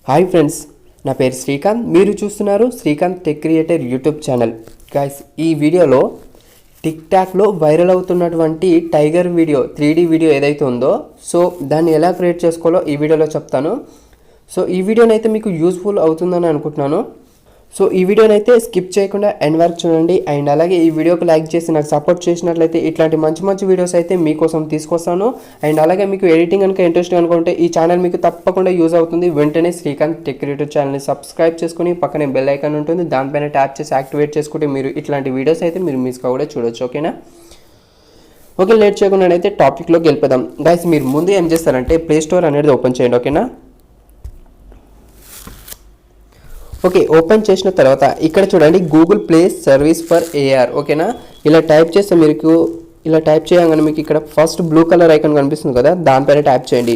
Hi friends, నా పేరు శ్రీకాంత్. మీరు చూస్తున్నారు Srikanth tech creator YouTube channel. Guys, ఈ వీడియోలో టిక్ టాక్లో వైరల్ అవుతున్నటువంటి టైగర్ వీడియో 3D వీడియో ఏదైతే ఉందో దాన్ని ఎలా క్రియేట్ చేసుకోవాలో ఈ వీడియోలో చెప్తాను. ఈ వీడియోనైతే మీకు యూస్ఫుల్ అవుతుందని అనుకుంటున్నాను. ఈ వీడియోనైతే స్కిప్ చేయకుండా ఎండ్ వరకు చూడండి. అండ్ అలాగే ఈ వీడియోకి లైక్ చేసి నాకు సపోర్ట్ చేసినట్లయితే ఇట్లాంటి మంచి మంచి వీడియోస్ అయితే మీకోసం తీసుకొస్తాను. అండ్ అలాగే మీకు ఎడిటింగ్ కనుక ఇంట్రెస్ట్ అనుకుంటే ఈ ఛానల్ మీకు తప్పకుండా యూజ్ అవుతుంది. వెంటనే శ్రీకాంత్ టెక్ క్రియేటర్ ఛానల్ని సబ్స్క్రైబ్ చేసుకుని పక్కనే బెల్ ఐకాన్ ఉంటుంది, దానిపైన ట్యాప్ చేసి యాక్టివేట్ చేసుకుంటే మీరు ఇట్లాంటి వీడియోస్ అయితే మీరు మిస్గా కూడా చూడొచ్చు. ఓకేనా? ఓకే, లేట్ చేయకుండా అయితే టాపిక్లోకి వెళ్ళిపోదాం. గైస్, మీరు ముందు ఏం చేస్తారంటే ప్లే స్టోర్ అనేది ఓపెన్ చేయండి. ఓకేనా? ఓకే, ఓపెన్ చేసిన తర్వాత ఇక్కడ చూడండి, Google play service for AR. ఓకేనా? ఇలా టైప్ చేస్తే మీకు ఇలా టైప్ చేయగానే మీకు ఇక్కడ ఫస్ట్ బ్లూ కలర్ ఐకాన్ కనిపిస్తుంది కదా, దానిపైన ట్యాప్ చేయండి.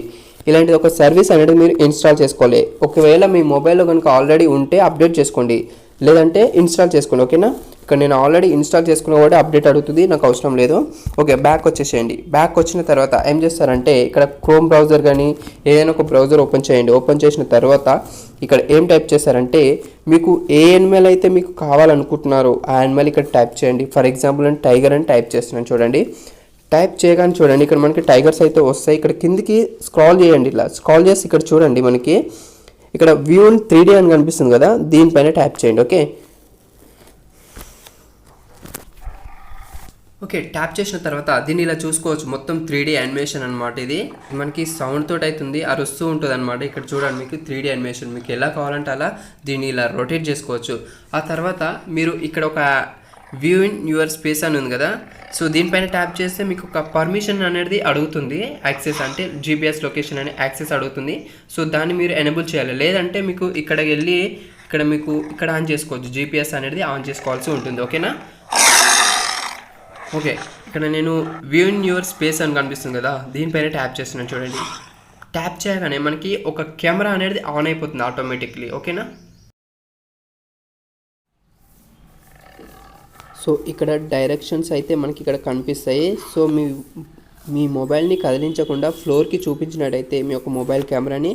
ఇలాంటిది ఒక సర్వీస్ అనేది మీరు ఇన్స్టాల్ చేసుకోవాలి. ఒకవేళ మీ మొబైల్లో కనుక ఆల్రెడీ ఉంటే అప్డేట్ చేసుకోండి, లేదంటే ఇన్స్టాల్ చేసుకోండి. ఓకేనా? ఇక్కడ నేను ఆల్రెడీ ఇన్స్టాల్ చేసుకున్న కూడా అప్డేట్ అడుగుతుంది, నాకు అవసరం లేదు. ఓకే, బ్యాక్ వచ్చేసేయండి. బ్యాక్ వచ్చిన తర్వాత ఏం చేస్తారంటే ఇక్కడ క్రోమ్ బ్రౌజర్ కానీ ఏదైనా ఒక బ్రౌజర్ ఓపెన్ చేయండి. ఓపెన్ చేసిన తర్వాత ఇక్కడ ఏం టైప్ చేస్తారంటే మీకు ఏ యానిమల్ అయితే మీకు కావాలనుకుంటున్నారో ఆ యానిమల్ ఇక్కడ టైప్ చేయండి. ఫర్ ఎగ్జాంపుల్ నేను టైగర్ అని టైప్ చేస్తున్నాను. చూడండి, టైప్ చేయగానే చూడండి ఇక్కడ మనకి టైగర్స్ అయితే వస్తాయి. ఇక్కడ కిందికి స్క్రాల్ చేయండి. ఇలా స్క్రాల్ చేసి ఇక్కడ చూడండి మనకి ఇక్కడ వ్యూ ఇన్ 3D అని కనిపిస్తుంది కదా, దీనిపైన ట్యాప్ చేయండి. ఓకే, ట్యాప్ చేసిన తర్వాత దీన్ని ఇలా చూసుకోవచ్చు. మొత్తం 3D యానిమేషన్ అనమాట. ఇది మనకి సౌండ్ తోటి అవుతుంది, అరుస్తూ ఉంటుంది అనమాట. ఇక్కడ చూడండి మీకు 3D యానిమేషన్ మీకు ఎలా కావాలంటే అలా దీన్ని ఇలా రొటేట్ చేసుకోవచ్చు. ఆ తర్వాత మీరు ఇక్కడ ఒక వ్యూ ఇన్ యువర్ స్పేస్ అని ఉంది కదా, దీనిపైన ట్యాప్ చేస్తే మీకు ఒక పర్మిషన్ అనేది అడుగుతుంది. యాక్సెస్ అంటే GPS లొకేషన్ అని యాక్సెస్ అడుగుతుంది. దాన్ని మీరు ఎనేబుల్ చేయాలి. లేదంటే మీకు ఇక్కడ వెళ్ళి ఇక్కడ ఆన్ చేసుకోవచ్చు. GPS అనేది ఆన్ చేసుకోవాల్సి ఉంటుంది. ఓకేనా? ఓకే, ఇక్కడ నేను వ్యూ ఇన్ యువర్ స్పేస్ అని కనిపిస్తుంది కదా, దీనిపైన ట్యాప్ చేస్తున్నాను. చూడండి, ట్యాప్ చేయగానే మనకి ఒక కెమెరా అనేది ఆన్ అయిపోతుంది ఆటోమేటిక్లీ. ఓకేనా? ఇక్కడ డైరెక్షన్స్ అయితే మనకి ఇక్కడ కనిపిస్తాయి. మీ మొబైల్ని కదిలించకుండా ఫ్లోర్కి చూపించినట్టయితే మీ యొక్క మొబైల్ కెమెరాని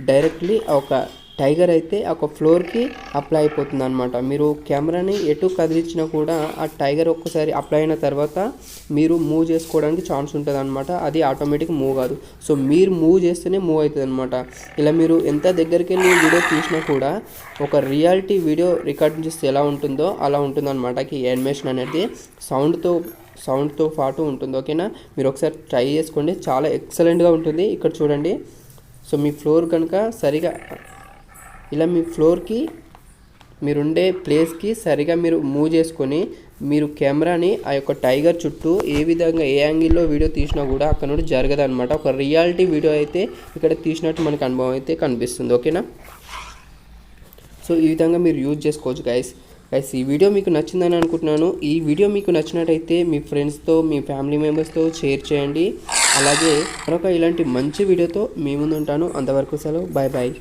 డైరెక్ట్లీ ఒక టైగర్ అయితే ఒక ఫ్లోర్కి అప్లై అయిపోతుంది అనమాట. మీరు కెమెరాని ఎటు కదిలించినా కూడా ఆ టైగర్ ఒక్కసారి అప్లై అయిన తర్వాత మీరు మూవ్ చేసుకోవడానికి ఛాన్స్ ఉంటుంది అనమాట. అది ఆటోమేటిక్ మూవ్ కాదు. మీరు మూవ్ చేస్తేనే మూవ్ అవుతుంది అనమాట. ఇలా మీరు ఎంత దగ్గరికి వెళ్ళి వీడియో తీసినా కూడా ఒక రియాలిటీ వీడియో రికార్డ్ చేస్తే ఎలా ఉంటుందో అలా ఉంటుంది అనమాట. ఈ యానిమేషన్ అనేది సౌండ్తో పాటు ఉంటుంది. ఓకేనా? మీరు ఒకసారి ట్రై చేసుకోండి, చాలా ఎక్సలెంట్గా ఉంటుంది. ఇక్కడ చూడండి, మీ ఫ్లోర్ కనుక సరిగా ఇలా మీ ఫ్లోర్కి మీరుండే ప్లేస్కి సరిగా మీరు మూవ్ చేసుకొని మీరు కెమెరాని ఆ యొక్క టైగర్ చుట్టూ ఏ విధంగా ఏ యాంగిల్లో వీడియో తీసినా కూడా అక్కడ నుండి జరగదనమాట. ఒక రియాలిటీ వీడియో అయితే ఇక్కడ తీసినట్టు మనకు అనుభవం అయితే కనిపిస్తుంది. ఓకేనా? ఈ విధంగా మీరు యూజ్ చేసుకోవచ్చు. గైస్, ఈ వీడియో మీకు నచ్చిందని అనుకుంటున్నాను. ఈ వీడియో మీకు నచ్చినట్టయితే మీ ఫ్రెండ్స్తో మీ ఫ్యామిలీ మెంబర్స్తో షేర్ చేయండి. అలాగే మరొక ఇలాంటి మంచి వీడియోతో మీ ముందు ఉంటాను. అంతవరకు సెలవు. Bye bye.